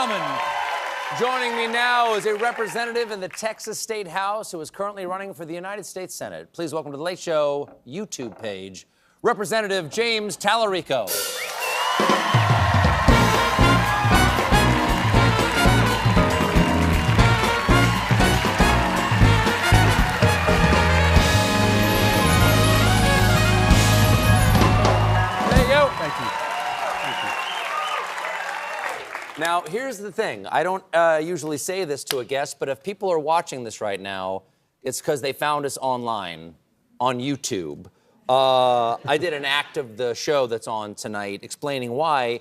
gentlemen, joining me now is a representative in the Texas State House who is currently running for the United States Senate. Please welcome to The Late Show YouTube page, Representative James Talarico. Now, here's the thing. I don't usually say this to a guest, but if people are watching this right now, it's because they found us online on YouTube. I did an act of the show that's on tonight explaining why.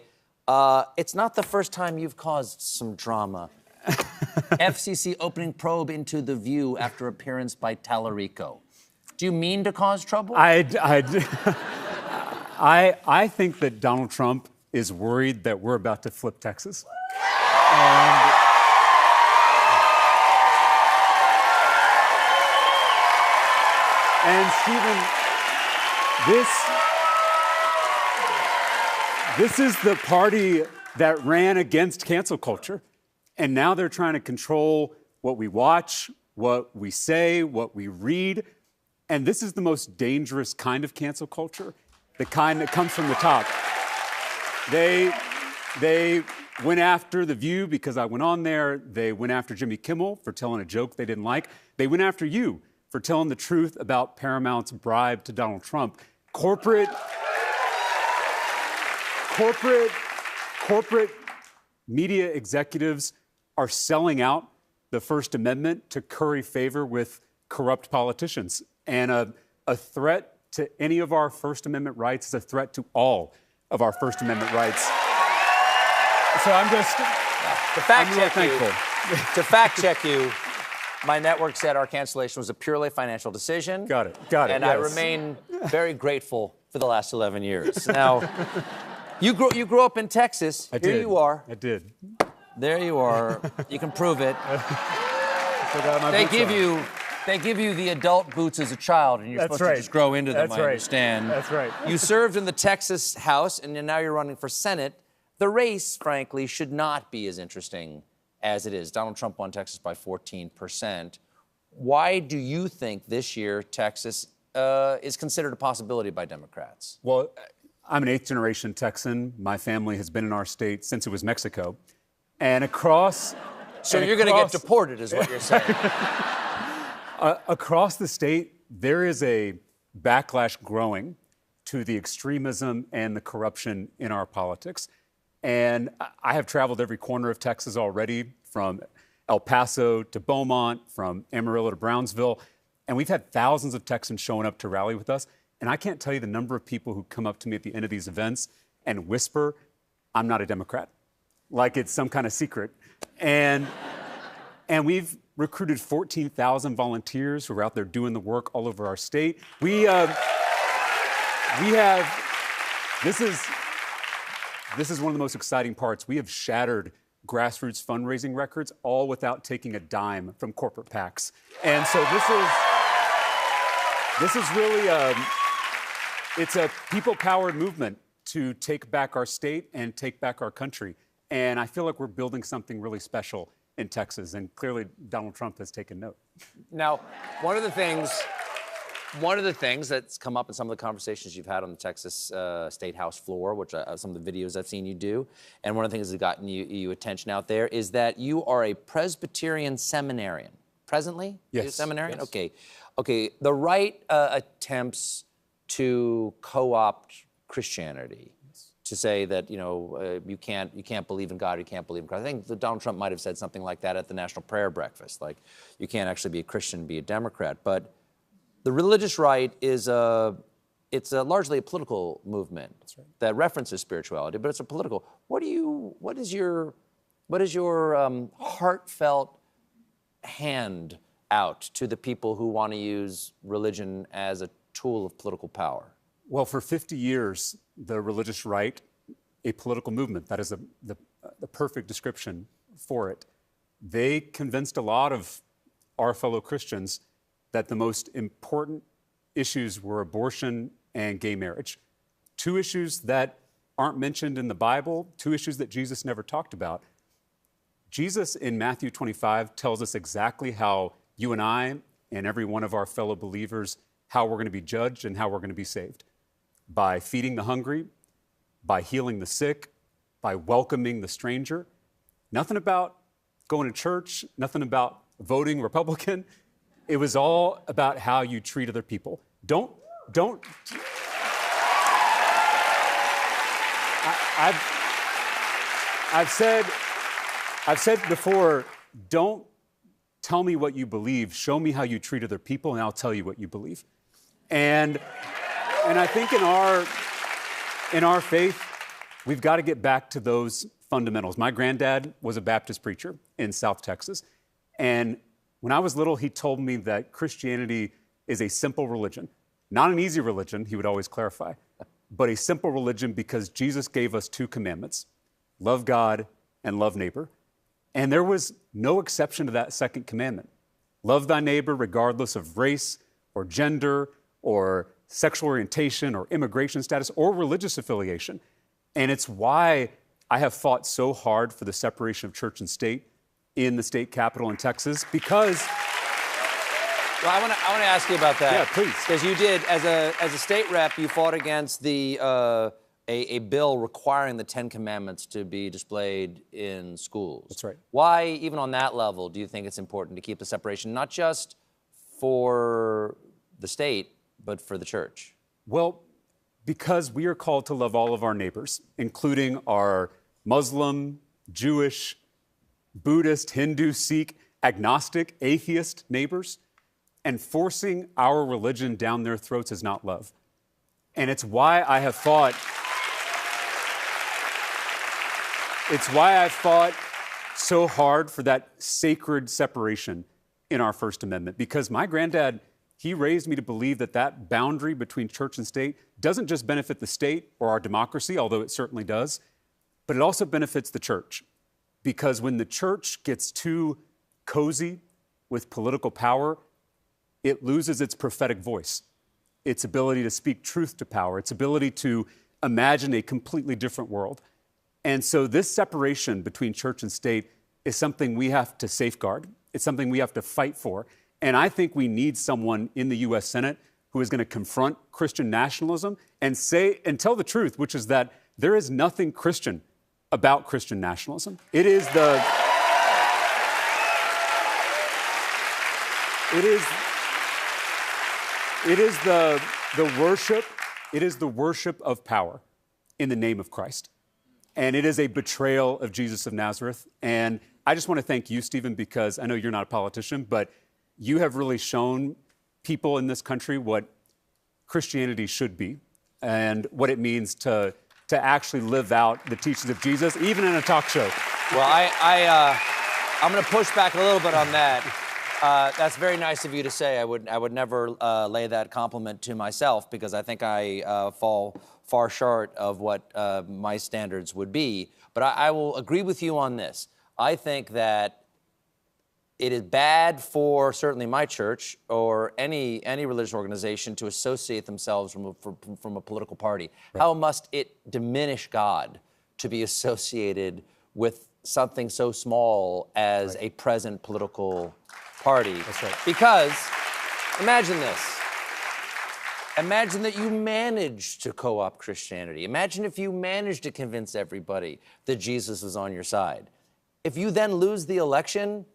It's not the first time you've caused some drama. FCC opening probe into The View after appearance by Talarico. Do you mean to cause trouble? I think that Donald Trump is worried that we're about to flip Texas. And Stephen, this is the party that ran against cancel culture. And now they're trying to control what we watch, what we say, what we read. And this is the most dangerous kind of cancel culture, the kind that comes from the top. They went after The View because I went on there. They went after Jimmy Kimmel for telling a joke they didn't like. They went after you for telling the truth about Paramount's bribe to Donald Trump. Corporate media executives are selling out the First Amendment to curry favor with corrupt politicians. And a threat to any of our First Amendment rights is a threat to all of our First Amendment rights. So I'm just, I'm really thankful. To fact check you, my network said our cancellation was a purely financial decision. Got it. And yes. I remain very grateful for the last 11 years. Now, you grew up in Texas. I did. Here you are. I did. There you are. You can prove it. They give you the adult boots as a child, and you're supposed to just grow into them, I understand. That's right. You served in the Texas House, and now you're running for Senate. The race, frankly, should not be as interesting as it is. Donald Trump won Texas by 14%. Why do you think this year Texas is considered a possibility by Democrats? Well, I'm an eighth-generation Texan. My family has been in our state since it was Mexico. And across... So you're going to get deported, is what you're saying. Across the state, there is a backlash growing to the extremism and the corruption in our politics. And I have traveled every corner of Texas already, from El Paso to Beaumont, from Amarillo to Brownsville. And we've had thousands of Texans showing up to rally with us. And I can't tell you the number of people who come up to me at the end of these events and whisper, "I'm not a Democrat," like it's some kind of secret. And we've recruited 14,000 volunteers who are out there doing the work all over our state. This is one of the most exciting parts. We have shattered grassroots fundraising records, all without taking a dime from corporate PACs. And so this is really it's a people-powered movement to take back our state and take back our country. And I feel like we're building something really special in Texas, and clearly Donald Trump has taken note. Now, one of the things that's come up in some of the conversations you've had on the Texas State House floor, which some of the videos I've seen you do, and one of the things that's gotten you attention out there is that you are a Presbyterian seminarian. Presently? Yes. You're a seminarian? Yes. Okay. The right attempts to co-opt Christianity, to say that, you can't believe in God, you can't believe in Christ. I think that Donald Trump might have said something like that at the National Prayer Breakfast, like you can't actually be a Christian and be a Democrat. But the religious right is largely a political movement that references spirituality, but it's a political. What is your heartfelt hand out to the people who want to use religion as a tool of political power? Well, for 50 years, the religious right, a political movement, that is the perfect description for it, they convinced a lot of our fellow Christians that the most important issues were abortion and gay marriage. Two issues that aren't mentioned in the Bible, two issues that Jesus never talked about. Jesus in Matthew 25 tells us exactly how you and I and every one of our fellow believers, how we're going to be judged and how we're going to be saved. By feeding the hungry, by healing the sick, by welcoming the stranger. Nothing about going to church, nothing about voting Republican. It was all about how you treat other people. Don't. I've said before, don't tell me what you believe. Show me how you treat other people, and I'll tell you what you believe. And I think in our faith, we've got to get back to those fundamentals. My granddad was a Baptist preacher in South Texas. And when I was little, he told me that Christianity is a simple religion. Not an easy religion, he would always clarify, but a simple religion because Jesus gave us 2 commandments, love God and love neighbor. And there was no exception to that second commandment. Love thy neighbor regardless of race or gender or sexual orientation or immigration status or religious affiliation. And it's why I have fought so hard for the separation of church and state in the state capitol in Texas, because... Well, I want to ask you about that. Yeah, please. Because you did, as a state rep, you fought against a bill requiring the 10 Commandments to be displayed in schools. That's right. Why, even on that level, do you think it's important to keep the separation, not just for the state, but for the church? Well, because we are called to love all of our neighbors, including our Muslim, Jewish, Buddhist, Hindu, Sikh, agnostic, atheist neighbors. And forcing our religion down their throats is not love. And it's why I have fought. It's why I fought so hard for that sacred separation in our First Amendment. Because my granddad, he raised me to believe that that boundary between church and state doesn't just benefit the state or our democracy, although it certainly does, but it also benefits the church. Because when the church gets too cozy with political power, it loses its prophetic voice, its ability to speak truth to power, its ability to imagine a completely different world. And so this separation between church and state is something we have to safeguard. It's something we have to fight for. And I think we need someone in the U.S. Senate who is going to confront Christian nationalism and say and tell the truth, which is that there is nothing Christian about Christian nationalism. It is the worship of power in the name of Christ. And it is a betrayal of Jesus of Nazareth. And I just want to thank you, Stephen, because I know you're not a politician, but you have really shown people in this country what Christianity should be and what it means to actually live out the teachings of Jesus, even in a talk show. Well, I'm going to push back a little bit on that. That's very nice of you to say. I would never lay that compliment to myself, because I think I fall far short of what my standards would be. But I will agree with you on this. I think that it is bad for certainly my church or any religious organization to associate themselves from a political party. Right. How must it diminish God to be associated with something so small as a present political party? That's right. Because imagine this. Imagine that you managed to co-opt Christianity. Imagine if you managed to convince everybody that Jesus was on your side. If you then lose the election,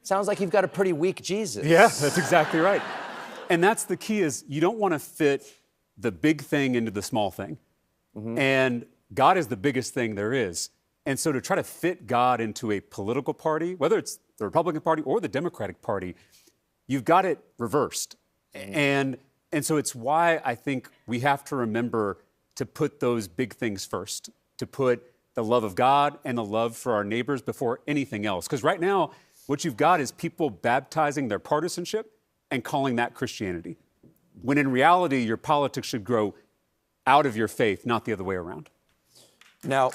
sounds like you've got a pretty weak Jesus. Yeah, that's exactly right. And that's the key, is you don't want to fit the big thing into the small thing. Mm-hmm. And God is the biggest thing there is. And so to try to fit God into a political party, whether it's the Republican Party or the Democratic Party, you've got it reversed. Mm-hmm. And so it's why I think we have to remember to put those big things first, to put the love of God and the love for our neighbors before anything else. Because right now, what you've got is people baptizing their partisanship and calling that Christianity, when in reality, your politics should grow out of your faith, not the other way around. Now,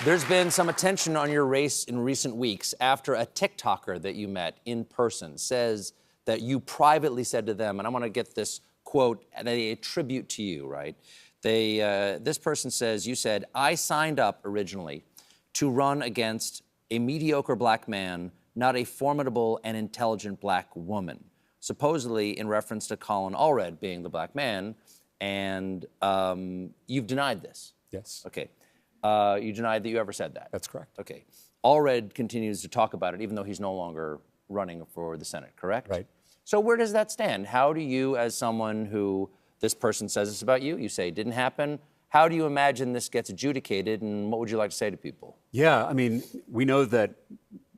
there's been some attention on your race in recent weeks after a TikToker that you met in person says that you privately said to them, and I want to get this quote, and they attribute to you, right, This person says, you said, I signed up originally to run against a mediocre black man, not a formidable and intelligent black woman. Supposedly in reference to Colin Allred being the black man, and you've denied this. Yes. Okay. You denied that you ever said that. That's correct. Okay. Allred continues to talk about it, even though he's no longer running for the Senate, correct? Right. So where does that stand? How do you, as someone who this person says this about you, you say it didn't happen, how do you imagine this gets adjudicated, and what would you like to say to people? Yeah, I mean, we know that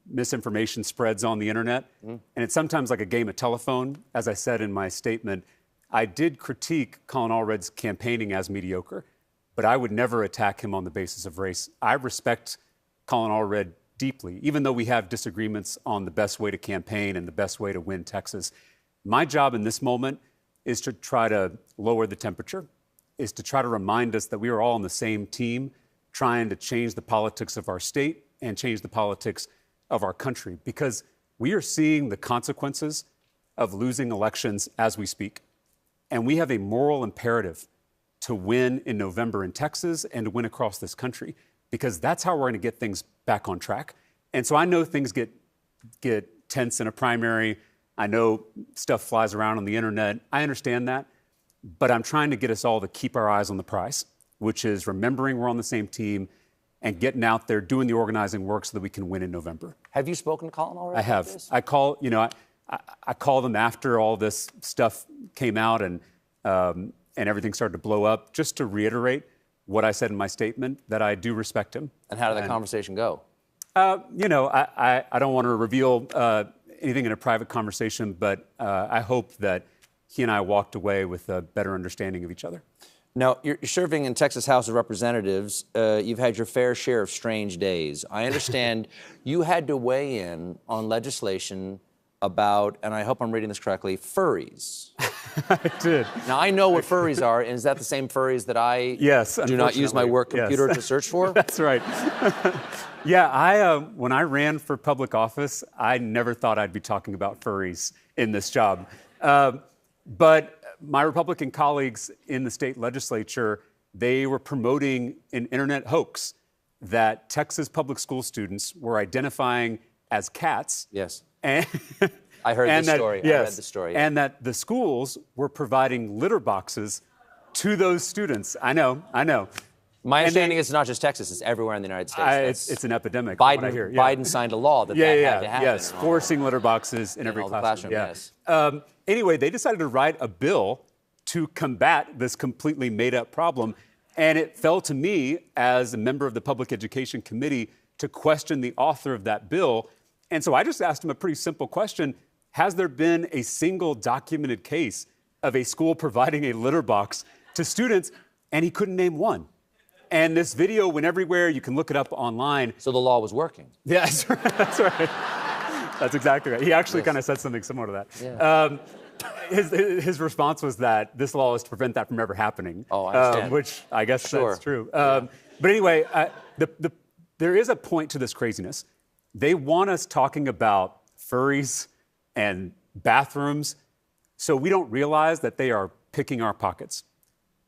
misinformation spreads on the internet, and it's sometimes like a game of telephone. As I said in my statement, I did critique Colin Allred's campaigning as mediocre, but I would never attack him on the basis of race. I respect Colin Allred deeply, even though we have disagreements on the best way to campaign and the best way to win Texas. My job in this moment is to try to lower the temperature, is to try to remind us that we are all on the same team, trying to change the politics of our state and change the politics of our country, because we are seeing the consequences of losing elections as we speak. And we have a moral imperative to win in November in Texas and to win across this country, because that's how we're going to get things back on track. And so I know things get tense in a primary. I know stuff flies around on the internet. I understand that. But I'm trying to get us all to keep our eyes on the prize, which is remembering we're on the same team and getting out there, doing the organizing work so that we can win in November. Have you spoken to Colin already? I have. I call them after all this stuff came out and everything started to blow up, just to reiterate what I said in my statement, that I do respect him. And how did that conversation go? I don't want to reveal anything in a private conversation, but I hope that he and I walked away with a better understanding of each other. Now, you're serving in Texas House of Representatives. You've had your fair share of strange days. I understand you had to weigh in on legislation about, and I hope I'm reading this correctly, furries. I did. Now, I know what furries are, and is that the same furries that I do not use my work computer to search for? That's right. Yeah, when I ran for public office, I never thought I'd be talking about furries in this job. But my Republican colleagues in the state legislature, they were promoting an internet hoax that Texas public school students were identifying as cats. Yes. And I heard this story. Yes, I read the story. And that the schools were providing litter boxes to those students. I know. My understanding is it's not just Texas, it's everywhere in the United States. It's an epidemic. Biden signed a law that had to happen. Yes, forcing litter boxes in every classroom. Yes. Anyway, they decided to write a bill to combat this completely made-up problem, and it fell to me as a member of the Public Education Committee to question the author of that bill. And so I just asked him a pretty simple question. Has there been a single documented case of a school providing a litter box to students? And he couldn't name one. And this video went everywhere. You can look it up online. So the law was working. Yeah, that's right. That's right. That's exactly right. He actually kind of said something similar to that. Yeah. His response was that this law is to prevent that from ever happening. Oh, I understand. Which I guess that's true. But anyway, there is a point to this craziness. They want us talking about furries and bathrooms, so we don't realize that they are picking our pockets,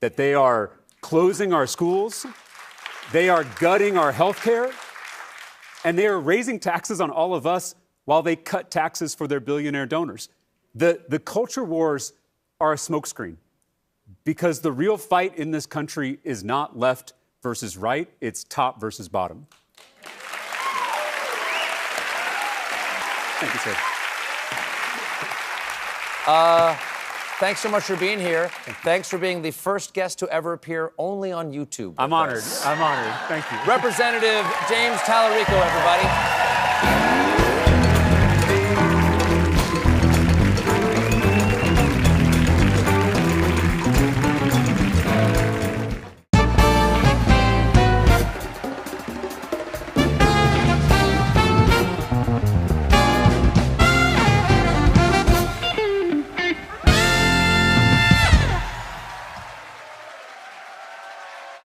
that they are closing our schools, they are gutting our health care, and they are raising taxes on all of us while they cut taxes for their billionaire donors. The culture wars are a smokescreen, because the real fight in this country is not left versus right, it's top versus bottom. Thank you, sir. Thanks so much for being here. Thanks for being the first guest to ever appear only on YouTube. I'm honored. I'm honored. Thank you. Representative James Talarico, everybody.